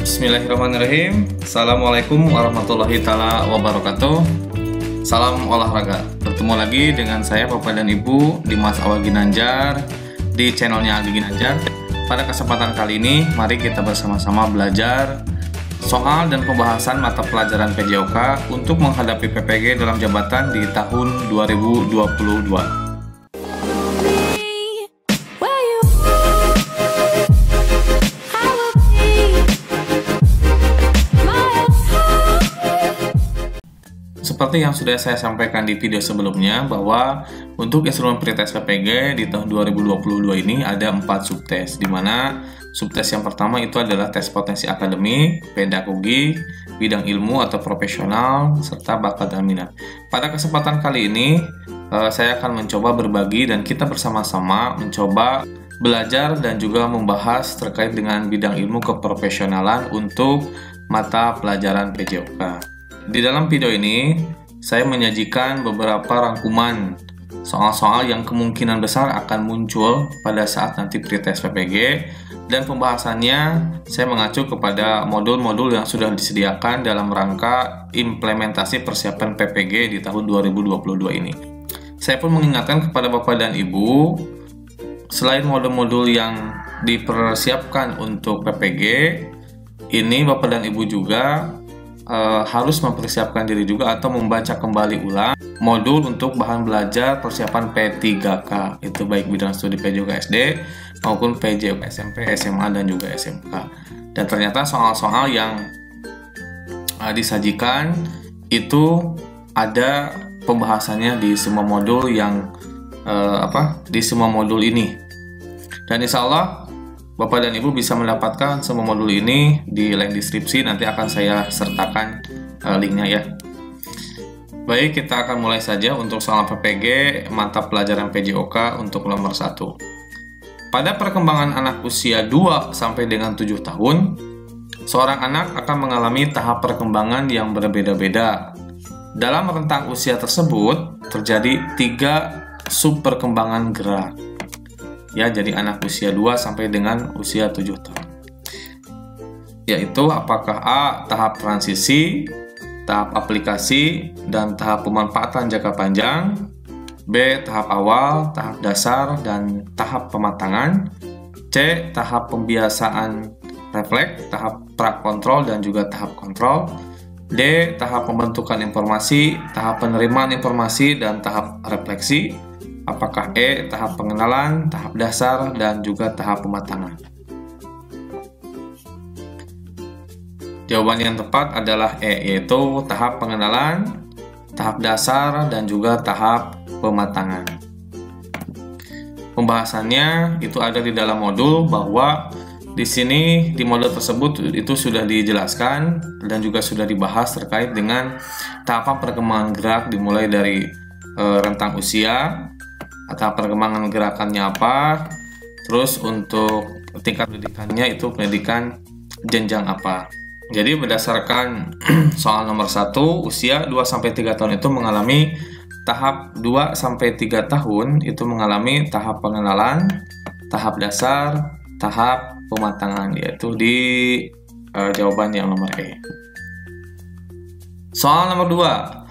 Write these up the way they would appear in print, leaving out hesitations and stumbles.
Bismillahirrahmanirrahim. Assalamualaikum warahmatullahi taala wabarakatuh. Salam olahraga. Bertemu lagi dengan saya Bapak dan Ibu Dimas Awal Ginanjar di channelnya Aldi Ginanjar. Pada kesempatan kali ini, mari kita bersama-sama belajar soal dan pembahasan mata pelajaran PJOK untuk menghadapi PPG dalam jabatan di tahun 2022. Seperti yang sudah saya sampaikan di video sebelumnya, bahwa untuk instrumen pretest PPG di tahun 2022 ini ada 4 subtes, di mana subtes yang pertama itu adalah tes potensi akademik, pedagogi, bidang ilmu atau profesional, serta bakat dan minat. Pada kesempatan kali ini, saya akan mencoba berbagi dan kita bersama-sama mencoba belajar dan juga membahas terkait dengan bidang ilmu keprofesionalan untuk mata pelajaran PJOK. Di dalam video ini, saya menyajikan beberapa rangkuman soal-soal yang kemungkinan besar akan muncul pada saat nanti pretest PPG, dan pembahasannya saya mengacu kepada modul-modul yang sudah disediakan dalam rangka implementasi persiapan PPG di tahun 2022 ini. Saya pun mengingatkan kepada Bapak dan Ibu, selain modul-modul yang dipersiapkan untuk PPG, ini Bapak dan Ibu juga harus mempersiapkan diri juga atau membaca kembali ulang modul untuk bahan belajar persiapan P3K, itu baik bidang studi PJOK SD maupun PJOK SMP, SMA, dan juga SMK. Dan ternyata soal-soal yang disajikan itu ada pembahasannya di semua modul yang di semua modul ini. Dan insya Allah Bapak dan Ibu bisa mendapatkan semua modul ini di link deskripsi, nanti akan saya sertakan linknya ya. Baik, kita akan mulai saja untuk soal PPG mata pelajaran PJOK untuk nomor 1. Pada perkembangan anak usia 2 sampai dengan 7 tahun, seorang anak akan mengalami tahap perkembangan yang berbeda-beda. Dalam rentang usia tersebut terjadi 3 sub perkembangan gerak. Ya, jadi anak usia 2 sampai dengan usia 7 tahun. Yaitu apakah A. tahap transisi, tahap aplikasi, dan tahap pemanfaatan jangka panjang, B. tahap awal, tahap dasar, dan tahap pematangan, C. tahap pembiasaan refleks, tahap prakontrol, dan juga tahap kontrol, D. tahap pembentukan informasi, tahap penerimaan informasi, dan tahap refleksi. Apakah E. tahap pengenalan, tahap dasar, dan juga tahap pematangan? Jawaban yang tepat adalah E, yaitu tahap pengenalan, tahap dasar, dan juga tahap pematangan. Pembahasannya itu ada di dalam modul, bahwa di sini di modul tersebut itu sudah dijelaskan dan juga sudah dibahas terkait dengan tahapan perkembangan gerak dimulai dari rentang usia, atau perkembangan gerakannya apa, terus untuk tingkat pendidikannya itu pendidikan jenjang apa. Jadi berdasarkan soal nomor 1, usia 2-3 tahun itu mengalami tahap 2-3 tahun itu mengalami tahap pengenalan, tahap dasar, tahap pematangan, yaitu di jawaban yang nomor E. Soal nomor 2.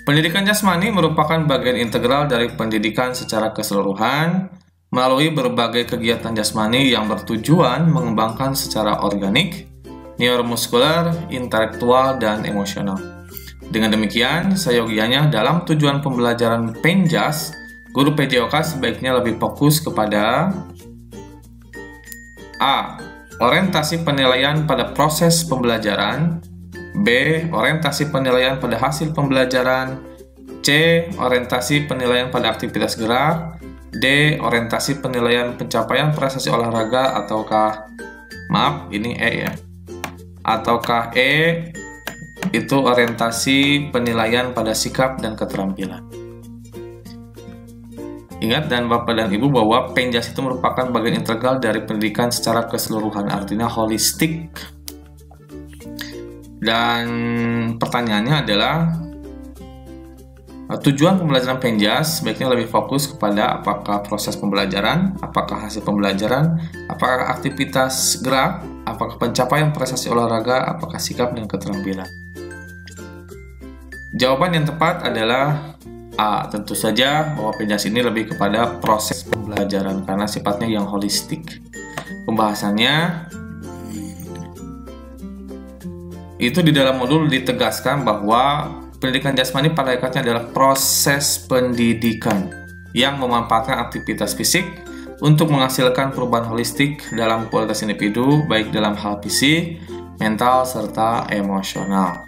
Pendidikan jasmani merupakan bagian integral dari pendidikan secara keseluruhan melalui berbagai kegiatan jasmani yang bertujuan mengembangkan secara organik, neuromuskuler, intelektual, dan emosional. Dengan demikian, seyogianya dalam tujuan pembelajaran Penjas, guru PJOK sebaiknya lebih fokus kepada A. Orientasi penilaian pada proses pembelajaran, B. Orientasi penilaian pada hasil pembelajaran, C. Orientasi penilaian pada aktivitas gerak, D. Orientasi penilaian pencapaian prestasi olahraga, ataukah ini E ya, ataukah E itu orientasi penilaian pada sikap dan keterampilan. Ingat dan Bapak dan Ibu bahwa Penjas itu merupakan bagian integral dari pendidikan secara keseluruhan, artinya holistik. Dan pertanyaannya adalah tujuan pembelajaran Penjas sebaiknya lebih fokus kepada apakah proses pembelajaran, apakah hasil pembelajaran, apakah aktivitas gerak, Apakah pencapaian prestasi olahraga, apakah sikap dan keterampilan? Jawaban yang tepat adalah A. Tentu saja bahwa penjelasan ini lebih kepada proses pembelajaran karena sifatnya yang holistik. Pembahasannya itu di dalam modul ditegaskan bahwa pendidikan jasmani pada hakikatnya adalah proses pendidikan yang memanfaatkan aktivitas fisik untuk menghasilkan perubahan holistik dalam kualitas individu, baik dalam hal fisik, mental, serta emosional.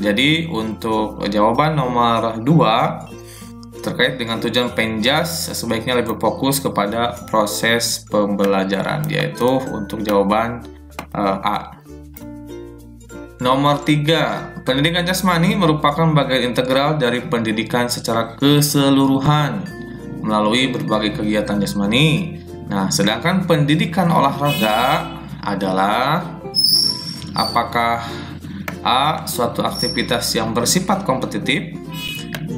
Jadi untuk jawaban nomor 2 terkait dengan tujuan penjas sebaiknya lebih fokus kepada proses pembelajaran, yaitu untuk jawaban A. Nomor 3, pendidikan jasmani merupakan bagian integral dari pendidikan secara keseluruhan melalui berbagai kegiatan jasmani. Nah, sedangkan pendidikan olahraga adalah apakah A. Suatu aktivitas yang bersifat kompetitif,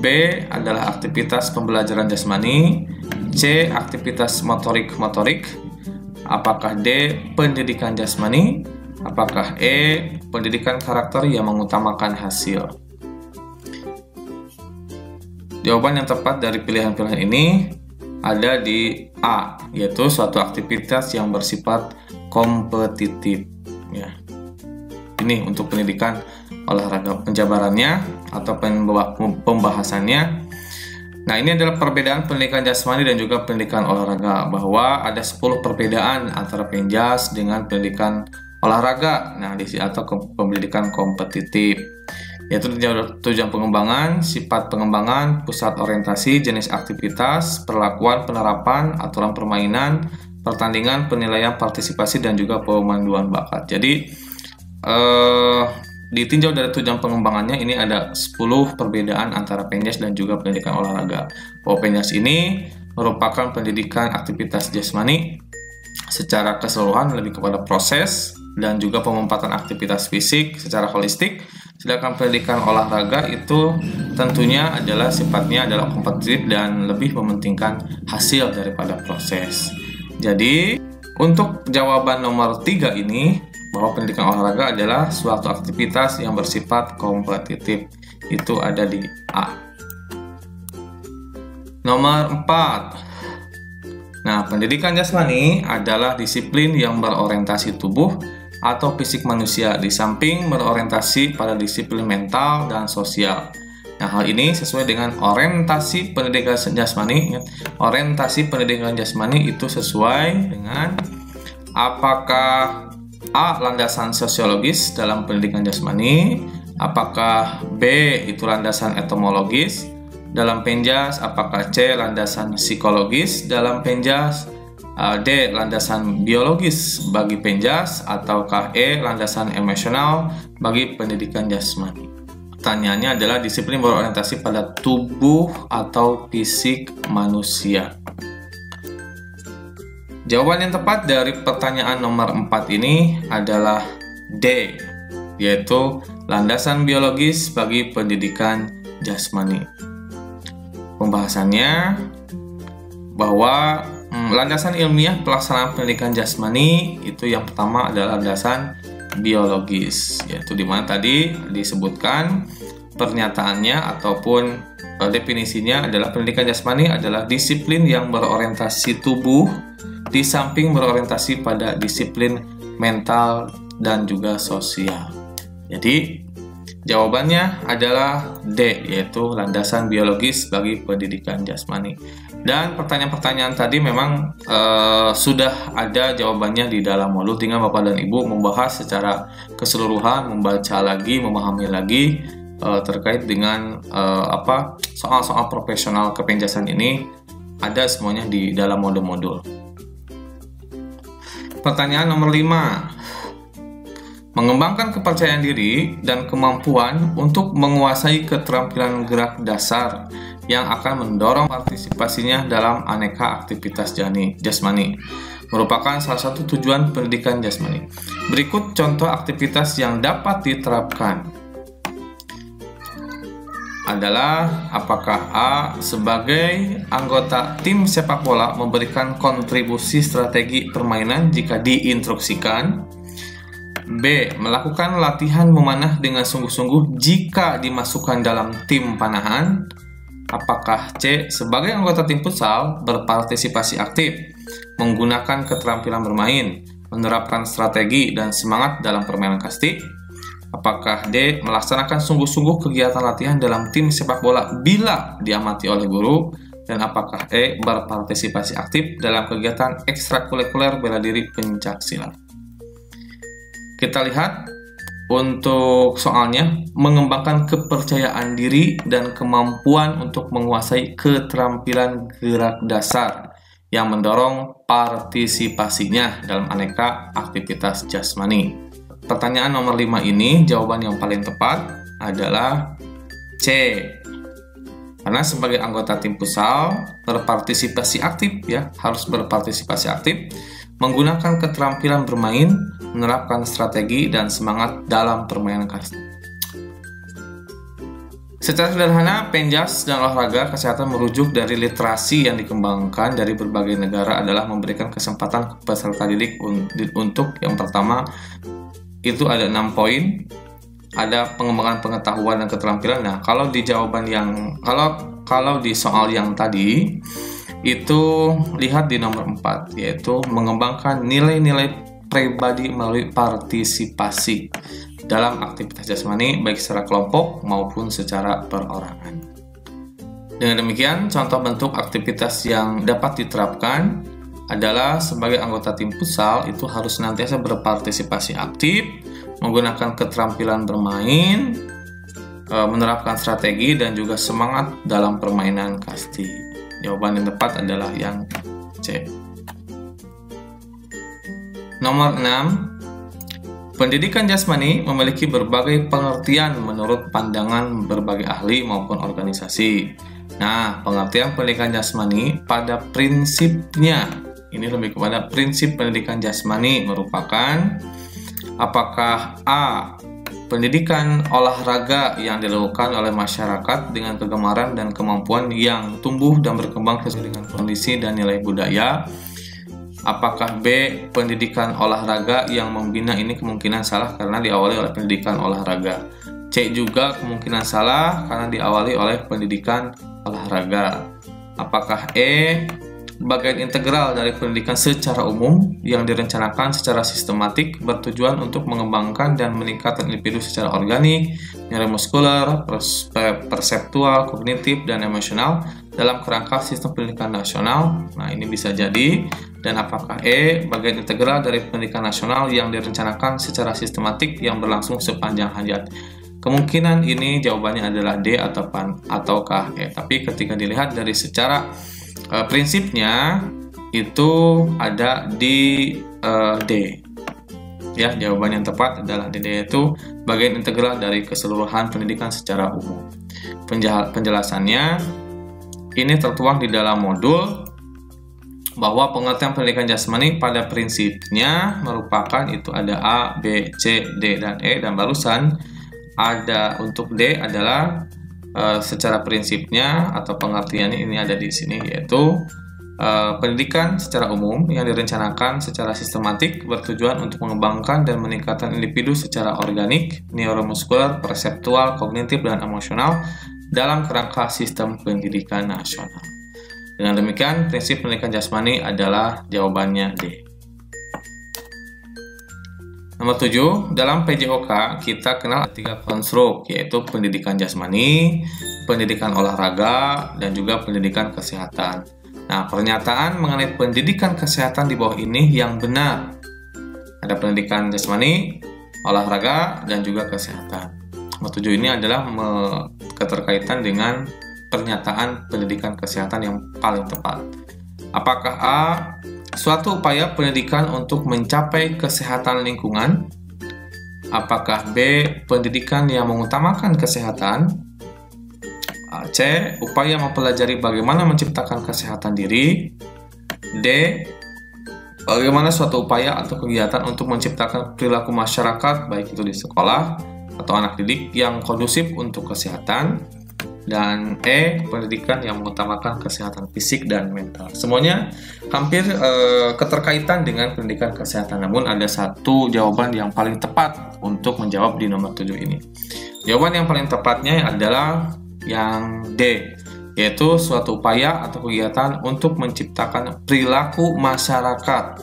B. Adalah aktivitas pembelajaran jasmani, C. Aktivitas motorik-motorik, apakah D. Pendidikan jasmani, apakah E. Pendidikan karakter yang mengutamakan hasil. Jawaban yang tepat dari pilihan-pilihan ini ada di A, yaitu suatu aktivitas yang bersifat kompetitif. Ya. Ini untuk pendidikan olahraga, penjabarannya atau pembahasannya. Nah, ini adalah perbedaan pendidikan jasmani dan juga pendidikan olahraga, bahwa ada 10 perbedaan antara penjas dengan pendidikan olahraga. Nah, atau pendidikan kompetitif, yaitu tujuan pengembangan, sifat pengembangan, pusat orientasi, jenis aktivitas, perlakuan, penerapan, aturan permainan, pertandingan, penilaian, partisipasi, dan juga pemanduan bakat. Jadi ditinjau dari tujuan pengembangannya, ini ada 10 perbedaan antara penjas dan juga pendidikan olahraga. Bahwa penjas ini merupakan pendidikan aktivitas jasmani secara keseluruhan, lebih kepada proses dan juga pemanfaatan aktivitas fisik secara holistik. Sedangkan pendidikan olahraga itu tentunya adalah sifatnya adalah kompetitif dan lebih mementingkan hasil daripada proses. Jadi untuk jawaban nomor 3 ini, bahwa pendidikan olahraga adalah suatu aktivitas yang bersifat kompetitif, itu ada di A. Nomor 4. Nah, pendidikan jasmani adalah disiplin yang berorientasi tubuh atau fisik manusia, di samping berorientasi pada disiplin mental dan sosial. Nah, hal ini sesuai dengan orientasi pendidikan jasmani. Orientasi pendidikan jasmani itu sesuai dengan apakah A. Landasan sosiologis dalam pendidikan jasmani, apakah B. Itu landasan etimologis dalam penjas, apakah C. Landasan psikologis dalam penjas, D. Landasan biologis bagi penjas, ataukah E. Landasan emosional bagi pendidikan jasmani. Pertanyaannya adalah disiplin berorientasi pada tubuh atau fisik manusia. Jawaban yang tepat dari pertanyaan nomor 4 ini adalah D, yaitu landasan biologis bagi pendidikan jasmani. Pembahasannya bahwa landasan ilmiah pelaksanaan pendidikan jasmani itu yang pertama adalah landasan biologis, yaitu dimana tadi disebutkan pernyataannya ataupun definisinya adalah pendidikan jasmani adalah disiplin yang berorientasi tubuh di samping berorientasi pada disiplin mental dan juga sosial. Jadi jawabannya adalah D, yaitu landasan biologis bagi pendidikan jasmani. Dan pertanyaan-pertanyaan tadi memang sudah ada jawabannya di dalam modul, tinggal Bapak dan Ibu membahas secara keseluruhan, membaca lagi, memahami lagi terkait dengan soal-soal profesional kepenjasan ini, ada semuanya di dalam modul-modul. Pertanyaan nomor 5. Mengembangkan kepercayaan diri dan kemampuan untuk menguasai keterampilan gerak dasar yang akan mendorong partisipasinya dalam aneka aktivitas jasmani merupakan salah satu tujuan pendidikan jasmani. Berikut contoh aktivitas yang dapat diterapkan. adalah apakah A. sebagai anggota tim sepak bola memberikan kontribusi strategi permainan jika diinstruksikan, B. melakukan latihan memanah dengan sungguh-sungguh jika dimasukkan dalam tim panahan, apakah C. sebagai anggota tim futsal berpartisipasi aktif, menggunakan keterampilan bermain, menerapkan strategi dan semangat dalam permainan kasti, apakah D. melaksanakan sungguh-sungguh kegiatan latihan dalam tim sepak bola bila diamati oleh guru, dan apakah E. berpartisipasi aktif dalam kegiatan ekstrakurikuler bela diri pencaksilat. Kita lihat untuk soalnya, mengembangkan kepercayaan diri dan kemampuan untuk menguasai keterampilan gerak dasar yang mendorong partisipasinya dalam aneka aktivitas jasmani. Pertanyaan nomor 5 ini, jawaban yang paling tepat adalah C. Karena sebagai anggota tim futsal berpartisipasi aktif, ya, harus berpartisipasi aktif, menggunakan keterampilan bermain, menerapkan strategi dan semangat dalam permainan kasti. Secara sederhana, penjas dan olahraga kesehatan merujuk dari literasi yang dikembangkan dari berbagai negara adalah memberikan kesempatan peserta didik untuk yang pertama itu ada 6 poin, ada pengembangan pengetahuan dan keterampilan. Nah, kalau di jawaban yang kalau di soal yang tadi itu lihat di nomor 4, yaitu mengembangkan nilai-nilai pribadi melalui partisipasi dalam aktivitas jasmani baik secara kelompok maupun secara perorangan. Dengan demikian, contoh bentuk aktivitas yang dapat diterapkan adalah sebagai anggota tim futsal itu harus senantiasa berpartisipasi aktif, menggunakan keterampilan bermain, menerapkan strategi dan juga semangat dalam permainan kasti. Jawaban yang tepat adalah yang C. Nomor 6, pendidikan jasmani memiliki berbagai pengertian menurut pandangan berbagai ahli maupun organisasi. Nah, pengertian pendidikan jasmani pada prinsipnya, ini lebih kepada prinsip pendidikan jasmani merupakan apakah A. pendidikan olahraga yang dilakukan oleh masyarakat dengan kegemaran dan kemampuan yang tumbuh dan berkembang sesuai dengan kondisi dan nilai budaya. Apakah B. pendidikan olahraga yang membina, ini kemungkinan salah karena diawali oleh pendidikan olahraga. C juga kemungkinan salah karena diawali oleh pendidikan olahraga. Apakah E. bagian integral dari pendidikan secara umum yang direncanakan secara sistematik bertujuan untuk mengembangkan dan meningkatkan individu secara organik, neuromuskuler, perseptual, kognitif, dan emosional dalam kerangka sistem pendidikan nasional. Nah, ini bisa jadi. Dan apakah E. bagian integral dari pendidikan nasional yang direncanakan secara sistematik yang berlangsung sepanjang hayat. Kemungkinan ini jawabannya adalah D ataukah E. Tapi ketika dilihat dari secara prinsipnya itu ada di D. Ya, jawaban yang tepat adalah D, yaitu bagian integral dari keseluruhan pendidikan secara umum. Penjelasannya ini tertuang di dalam modul bahwa pengertian pendidikan jasmani pada prinsipnya merupakan itu ada A, B, C, D, dan E, dan barusan ada untuk D adalah secara prinsipnya atau pengertiannya ini ada di sini, yaitu pendidikan secara umum yang direncanakan secara sistematik bertujuan untuk mengembangkan dan meningkatkan individu secara organik, neuromuskuler, perseptual, kognitif, dan emosional dalam kerangka sistem pendidikan nasional. Dengan demikian, prinsip pendidikan jasmani adalah jawabannya D. Nomor 7, dalam PJOK kita kenal 3 konstruk, yaitu pendidikan jasmani, pendidikan olahraga, dan juga pendidikan kesehatan. Nah, pernyataan mengenai pendidikan kesehatan di bawah ini yang benar. Ada pendidikan jasmani, olahraga, dan juga kesehatan. Nomor 7 ini adalah keterkaitan dengan pernyataan pendidikan kesehatan yang paling tepat. Apakah A. suatu upaya pendidikan untuk mencapai kesehatan lingkungan? Apakah B. pendidikan yang mengutamakan kesehatan? C. upaya mempelajari bagaimana menciptakan kesehatan diri? D. bagaimana suatu upaya atau kegiatan untuk menciptakan perilaku masyarakat, baik itu di sekolah atau anak didik, yang kondusif untuk kesehatan? dan E, pendidikan yang mengutamakan kesehatan fisik dan mental. Semuanya hampir keterkaitan dengan pendidikan kesehatan, namun ada satu jawaban yang paling tepat untuk menjawab di nomor 7 ini. Jawaban yang paling tepatnya adalah yang D, yaitu suatu upaya atau kegiatan untuk menciptakan perilaku masyarakat,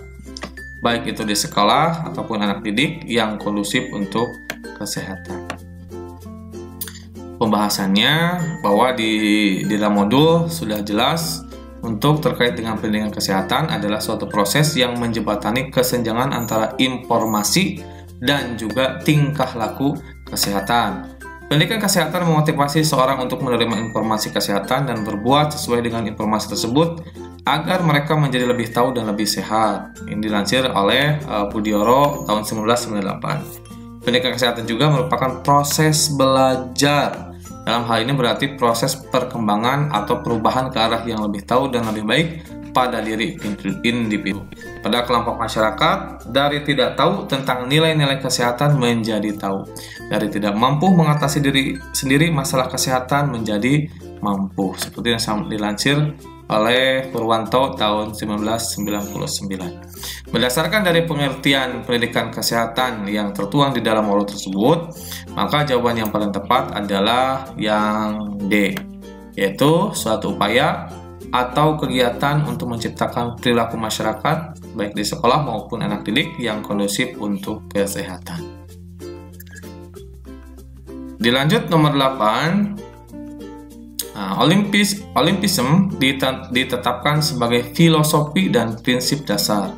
baik itu di sekolah ataupun anak didik, yang kondusif untuk kesehatan. Pembahasannya bahwa di dalam modul sudah jelas untuk terkait dengan pendidikan kesehatan adalah suatu proses yang menjembatani kesenjangan antara informasi dan juga tingkah laku kesehatan. Pendidikan kesehatan memotivasi seorang untuk menerima informasi kesehatan dan berbuat sesuai dengan informasi tersebut agar mereka menjadi lebih tahu dan lebih sehat. Ini dilansir oleh Budioro tahun 1998. Pendidikan kesehatan juga merupakan proses belajar. Dalam hal ini berarti proses perkembangan atau perubahan ke arah yang lebih tahu dan lebih baik pada diri individu. Pada kelompok masyarakat, dari tidak tahu tentang nilai-nilai kesehatan menjadi tahu. Dari tidak mampu mengatasi diri sendiri masalah kesehatan menjadi mampu. Seperti yang dilansir oleh Purwanto tahun 1999. Berdasarkan dari pengertian pendidikan kesehatan yang tertuang di dalam modul tersebut, maka jawaban yang paling tepat adalah yang D, yaitu suatu upaya atau kegiatan untuk menciptakan perilaku masyarakat baik di sekolah maupun anak didik yang kondusif untuk kesehatan. Dilanjut nomor 8. Olimpisme ditetapkan sebagai filosofi dan prinsip dasar.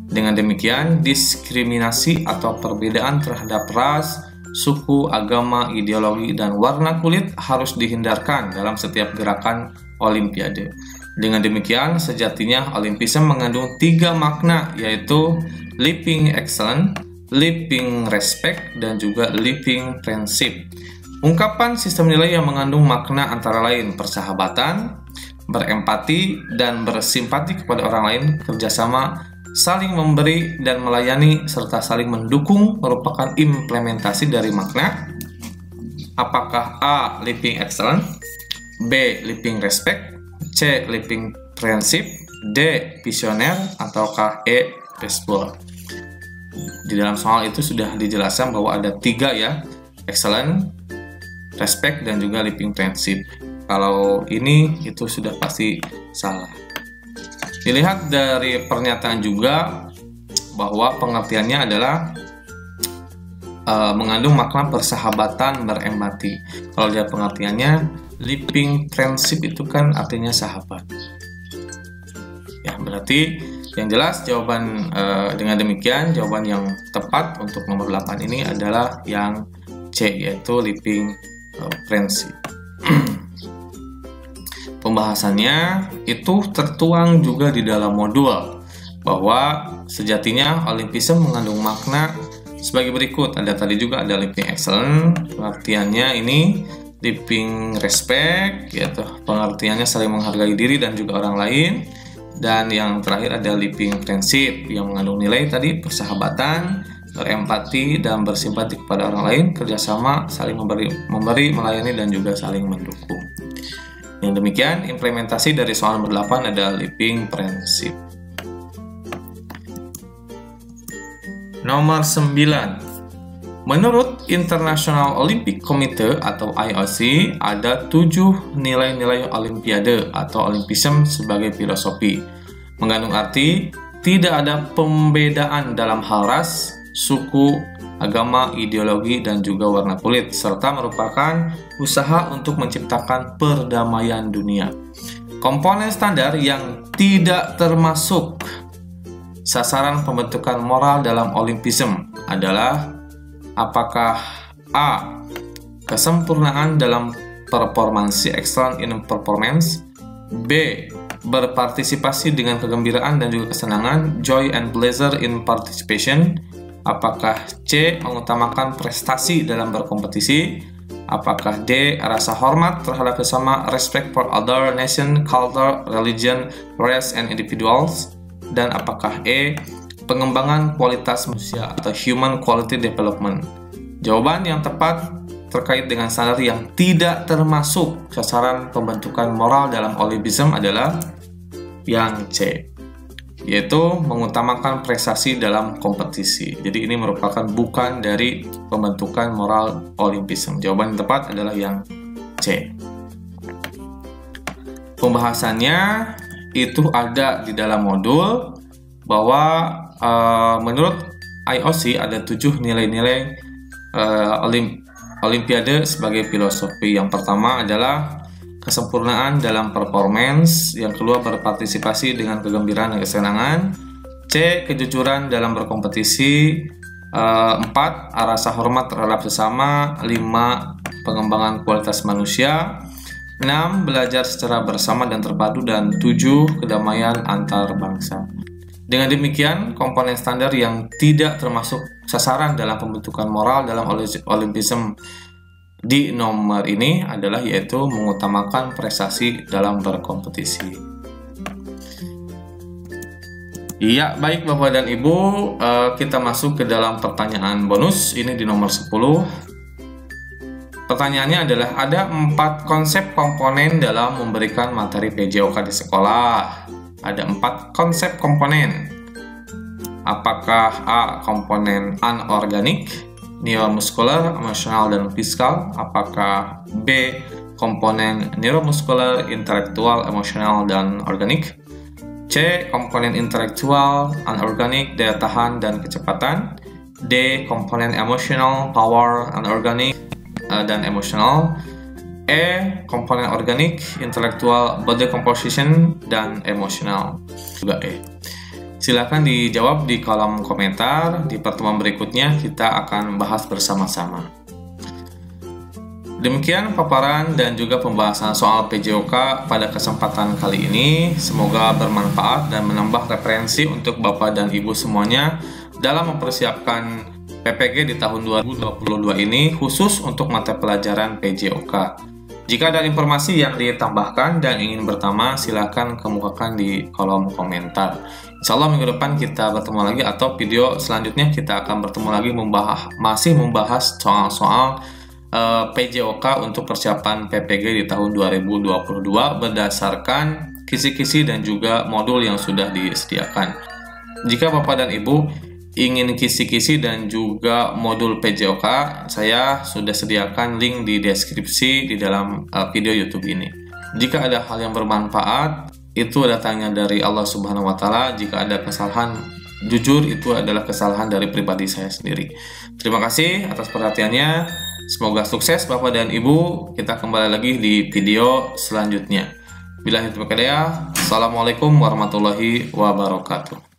Dengan demikian, diskriminasi atau perbedaan terhadap ras, suku, agama, ideologi, dan warna kulit harus dihindarkan dalam setiap gerakan Olimpiade. Dengan demikian, sejatinya Olimpisme mengandung 3 makna, yaitu living excellence, living respect, dan juga living friendship. Ungkapan sistem nilai yang mengandung makna antara lain persahabatan, berempati, dan bersimpati kepada orang lain, kerjasama, saling memberi dan melayani, serta saling mendukung merupakan implementasi dari makna. Apakah A. Living excellence, B. Living respect, C. Living friendship, D. Visioner, ataukah E. baseball? Di dalam soal itu sudah dijelaskan bahwa ada 3 ya, excellent, respect, dan juga living friendship. Kalau ini itu sudah pasti salah. Dilihat dari pernyataan juga bahwa pengertiannya adalah mengandung makna persahabatan, berempati. Kalau dia pengertiannya living friendship itu kan artinya sahabat. Ya, berarti yang jelas jawaban dengan demikian jawaban yang tepat untuk nomor 8 ini adalah yang C, yaitu living friendship. Pembahasannya itu tertuang juga di dalam modul bahwa sejatinya Olimpisme mengandung makna sebagai berikut. Ada tadi juga ada living excellence, pengertiannya ini living respect, yaitu pengertiannya saling menghargai diri dan juga orang lain. Dan yang terakhir ada living friendship yang mengandung nilai tadi persahabatan, berempati, dan bersimpati kepada orang lain, kerjasama, saling memberi, melayani, dan juga saling mendukung. Yang demikian, implementasi dari soal nomor 8 adalah living friendship. Nomor 9. Menurut International Olympic Committee atau IOC, ada 7 nilai-nilai Olimpiade atau Olimpisme sebagai filosofi. Mengandung arti, tidak ada pembedaan dalam hal ras, suku, agama, ideologi, dan juga warna kulit, serta merupakan usaha untuk menciptakan perdamaian dunia. Komponen standar yang tidak termasuk sasaran pembentukan moral dalam Olimpisme adalah apakah A. Kesempurnaan dalam performansi, excellence in performance, B. Berpartisipasi dengan kegembiraan dan juga kesenangan, joy and pleasure in participation, apakah C. Mengutamakan prestasi dalam berkompetisi, apakah D. Rasa hormat terhadap sesama, respect for other nation, culture, religion, race, and individuals, dan apakah E. Pengembangan kualitas manusia atau human quality development. Jawaban yang tepat terkait dengan standar yang tidak termasuk sasaran pembentukan moral dalam Olimpisme adalah yang C, yaitu mengutamakan prestasi dalam kompetisi. Jadi ini merupakan bukan dari pembentukan moral Olimpisme. Jawaban yang tepat adalah yang C. Pembahasannya itu ada di dalam modul bahwa menurut IOC ada 7 nilai-nilai Olimpiade sebagai filosofi. Yang pertama adalah kesempurnaan dalam performance, yang kedua berpartisipasi dengan kegembiraan dan kesenangan, C, kejujuran dalam berkompetisi, 4, rasa hormat terhadap sesama, 5, pengembangan kualitas manusia, 6, belajar secara bersama dan terpadu, dan 7, kedamaian antar bangsa. Dengan demikian, komponen standar yang tidak termasuk sasaran dalam pembentukan moral dalam Olimpisme di nomor ini adalah yaitu mengutamakan prestasi dalam berkompetisi. Iya, baik Bapak dan Ibu, kita masuk ke dalam pertanyaan bonus. Ini di nomor 10. Pertanyaannya adalah ada 4 konsep komponen dalam memberikan materi PJOK di sekolah. Ada 4 konsep komponen. Apakah A, komponen anorganik, neuromuskular, emosional, dan fiskal? Apakah B, komponen neuromuskular, intelektual, emosional, dan organik? C, komponen intelektual, anorganik, daya tahan, dan kecepatan? D, komponen emosional, power, anorganik, dan emosional? E, komponen organik, intelektual, body composition, dan emosional? Juga E. Silakan dijawab di kolom komentar. Di pertemuan berikutnya kita akan bahas bersama-sama. Demikian paparan dan juga pembahasan soal PJOK pada kesempatan kali ini. Semoga bermanfaat dan menambah referensi untuk Bapak dan Ibu semuanya dalam mempersiapkan PPG di tahun 2022 ini, khusus untuk mata pelajaran PJOK. Jika ada informasi yang ditambahkan dan ingin bertanya, silakan kemukakan di kolom komentar. Insya Allah minggu depan kita bertemu lagi, atau video selanjutnya kita akan bertemu lagi masih membahas soal-soal PJOK untuk persiapan PPG di tahun 2022 berdasarkan kisi-kisi dan juga modul yang sudah disediakan. Jika Bapak dan Ibu ingin kisi-kisi dan juga modul PJOK, saya sudah sediakan link di deskripsi di dalam video YouTube ini. Jika ada hal yang bermanfaat, itu datangnya dari Allah Subhanahu wa Ta'ala. Jika ada kesalahan, jujur itu adalah kesalahan dari pribadi saya sendiri. Terima kasih atas perhatiannya. Semoga sukses Bapak dan Ibu. Kita kembali lagi di video selanjutnya. Billahi taufiq wal hidayah. Assalamualaikum warahmatullahi wabarakatuh.